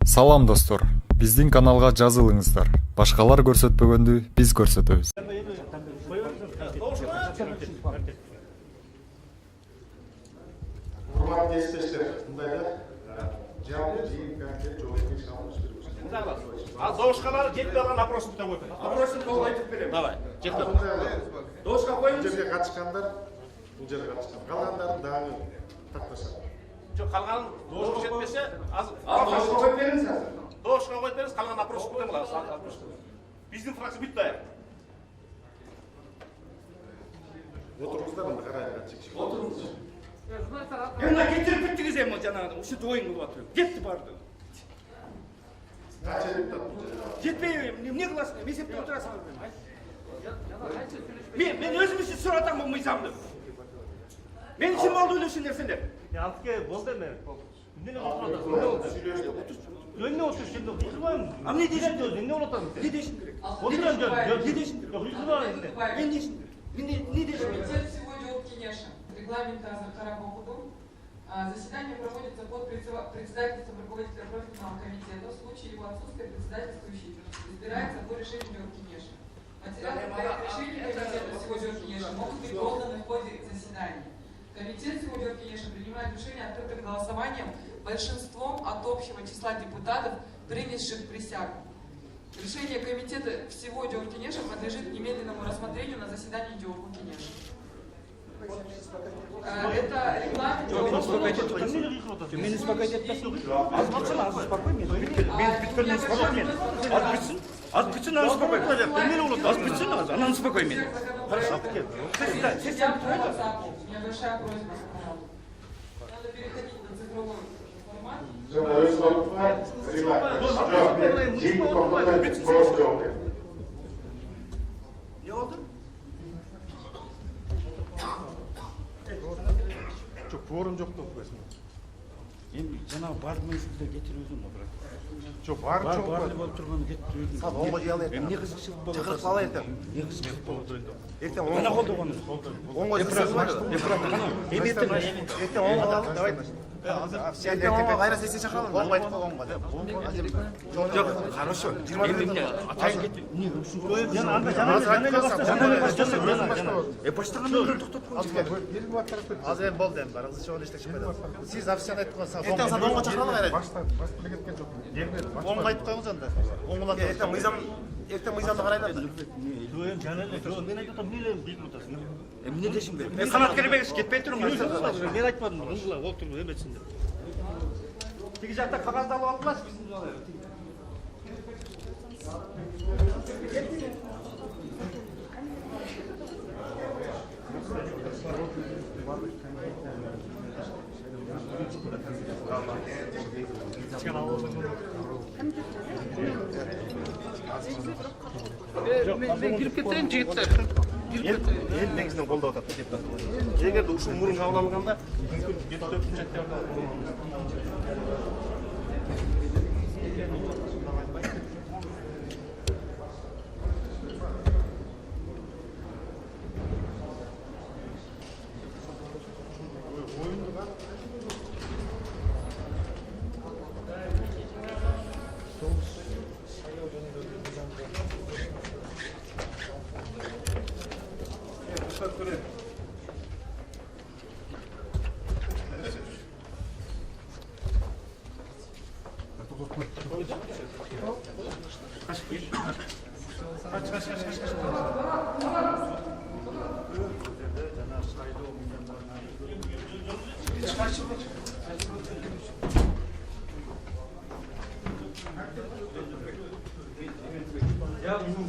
Салам достор, биздин каналга жазылыңыздар. Башкалар көрсөтпөгөндү биз көрсөтөбүз. Урматтуу эстештер, мындайда жаңы жыйын комитет жоопкерчилигин алып беребиз. А доушкалар жетпей алган опросун бүтөп койгула. Опросун толук айтып берем. Давай, жетпей. Доошка коюңуз. Бул жерге катышкандар, бул жерге катышкан. Калгандарын дагы такташат. Жок, калган доош жетпесе, азыр Доошка коюп бериңиз азыр. доошка коюп бериңиз, калган опросун бүтөп алабыз. Биздин фракция бүт даяр. Отуруңуздар, анда карайлар чекишип. Отырыңыз. Мына кетирип бүттүңүз эми жанагы ушинтип оюң кылып атып. Кетти барды. Канча депутат бул жерде? Жетпей эмне кыласың? Эсептеп отурасың. Мен өзүм үчүн сурап атам бул мыйзамды. Мен үчүн болду эле ушул нерселер. Алтыке болды эми. Эмне болуп Эмне отуруш жерде кызбайм. А эмне дешим? Эмне болуп атат? Не дешим керек? Отурган жөн. Не дешим керек? Мен дешим керек. Мен не дешим керек? Комитет сегодня от Кенеша. Регламент Азаркара Бахудум. Заседание проводится под председательством руководителя профильного комитета. В случае его отсутствия председательствующий избирается по решению от Кенеша. Материалы проекта решения комитета сегодня от Кенеша могут быть розданы в ходе заседания. Комитет сегодня от Кенеша принимает решение открытым голосованием большинством от общего числа депутатов, принявших присягу. Решение комитета всего Диор Кенеша подлежит немедленному рассмотрению на заседании Диор Кенеша. Это регламент. Мен успокоить этпесин. Аз болсун, аз успокой мен. Мен бүткөндөн успокой мен. Аз бүтсүн. Аз бүтсүн, аз успокой. Эмне болот? Аз бүтсүн, анан успокой мен. Хорошо. Небольшая просьба. Надо переходить на цифровой формат. Жана өз вакытта регламент. Жыйын комитет прошу жоопкер. Не болду? Жок, кворум жок деп коесуң. Эми жанагы бардым ушунда кетирип өзүм брат. Жок, баары жок. Бар болуп турган кетип өзүм. Сал оңго жей алайын. Эмне кызыкчылык болот? Чакырып кала ертең. Не кызыкчылык болот? Ертең Кана оңго. колдогону? Оңго жей ертең оңго алып давай. Ертең оңго кайра сессия чакыралым. Оңго айтып койгонго. Жок, хорошо. Эмне атайын кетти. Эмне ушунчо? Баштаган токтоп койчу. Азыр эми болду эми бар. Кызча болуп иштешип койду. Сиз официант айтып койсоң. Ертең саат оңго чакыралым кайра. Башта кеткен жок. Оңго айтып коюңуз анда. Оңгулап ертең мыйзамды карайлар. Мен айтып атам, эмне билип атасың? Эмне дешим керек? Мен Канат керебегиз кетпей туруңуз. Мен айтпадым, ыңгыла отуруп эметсиндер. Тиги жакта кагазды алып алыпсыз биздин жолу. Мен кирип кетейин жигиттер. Эл негизинен колдоп атат депутат. Эгерде ушул мурун кабыл алынганда Ya bizim